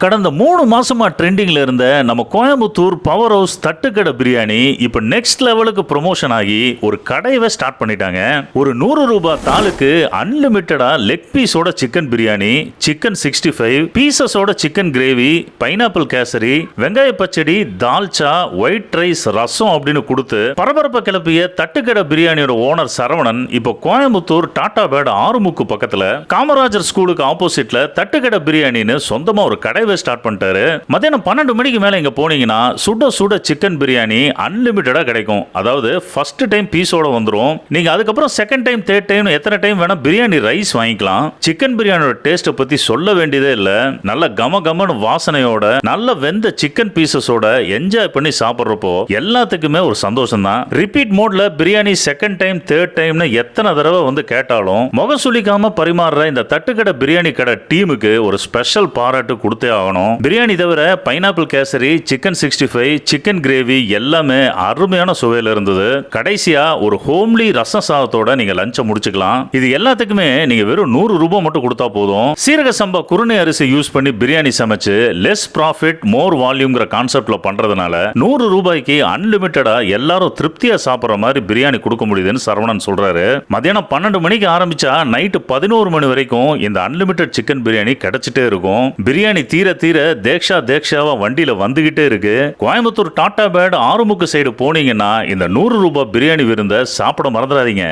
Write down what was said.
கடந்த 3 மாசமா ட்ரெண்டிங்ல இருந்த நம்ம கோயம்புத்தூர் பவர் ஹவுஸ் தட்டுக்கடை பிரியாணி இப்ப நெக்ஸ்ட் லெவலுக்கு ப்ரொமோஷன் ஆகி ஒரு கடையவே ஸ்டார்ட் பண்ணிட்டாங்க. ஒரு 100 ரூபாய் தாளுக்கு அன்லிமிட்டடா லெக் பீஸோட சிக்கன் பிரியாணி, சிக்கன் 65 பீசஸோட சிக்கன் கிரேவி, பைனாப்பிள் கேசரி, வெங்காய பச்சடி, தால்ச்சா, ஒயிட் ரைஸ், ரசம் அப்படின்னு கொடுத்து பரபரப்பை கிளப்பிய தட்டுக்கடை பிரியாணியோட ஓனர் சரவணன் இப்போ கோயம்புத்தூர் டாடா பேட் ஆறுமுக்கு பக்கத்துல காமராஜர் ஸ்கூலுக்கு ஆப்போசிட்ல தட்டுக்கடை பிரியாணின்னு சொந்தமா ஒரு கடை ஸ்டார்ட் பண்ணிட்டாரு. மத்தியானம் 12 மணிக்கு மேல இங்க போனீங்கன்னா சுட சுட சிக்கன் பிரியாணி அன்லிமிட்டடா கிடைக்கும். அதாவது ஃபர்ஸ்ட் டைம் பீஸோட வந்துரும். நீங்க அதுக்கப்புறம் செகண்ட் டைம், தேர்ட் டைம் எத்தனை டைம் வேணா பிரியாணி ரைஸ் வாங்கிக்கலாம். சிக்கன் பிரியாணியோட டேஸ்ட் பத்தி சொல்ல வேண்டியதே இல்ல. நல்ல கம கமன்னு வாசனையோட நல்ல வெந்த சிக்கன் பீசஸோட என்ஜாய் பண்ணி சாப்பிடுறப்போ எல்லாத்துக்குமே ஒரு சந்தோஷம் தான். ரிப்பீட் மோட்ல பிரியாணி செகண்ட் டைம், தேர்ட் டைம்னு எத்தனை தடவை வந்து கேட்டாலும் முகம் சுளிக்காம பரிமாறுற இந்த தட்டுக்கடை பிரியாணி கடை டீமுக்கு ஒரு ஸ்பெஷல் பாராட்டு கொடுத்தே ஆகணும். பிரியாணி தவிர pineapple kesari, chicken 65, chicken gravy எல்லாமே அருமையான சுவையில இருந்தது. கடைசியா ஒரு ஹோம்லி ரசம் சாதத்தோட நீங்க லஞ்ச முடிச்சுக்கலாம். இது எல்லாத்துக்குமே நீங்க வெறும் 100 ரூபாய் மட்டும் கொடுத்தா போதும். சீரக சம்பா குருணை அரிசி யூஸ் பண்ணி பிரியாணி சமைச்சு லெஸ் ப்ராஃபிட் மோர் வால்யூம்ங்கிற கான்செப்ட்ல பண்றதுனால 100 ரூபாய்க்கு அன்லிமிட்டடா எல்லாரும் திருப்தியா சாப்பிடுற மாதிரி பிரியாணி கொடுக்க முடியுதுன்னு சரவணன் சொல்றாரு. மத்தியானம் 12 மணிக்கு ஆரம்பிச்சா நைட்டு 11 மணி வரைக்கும் இந்த அன்லிமிட்டட் சிக்கன் பிரியாணி கிடைச்சிட்டே இருக்கும். பிரியாணி தீர தீர தேக்ஷாவா வண்டியில வந்துகிட்டே இருக்கு. கோயம்புத்தூர் டாடா பேட் ஆறுமுக்கு சைடு போனீங்கன்னா இந்த 100 ரூபாய் பிரியாணி விருந்த சாப்பிட மறந்துடாதீங்க.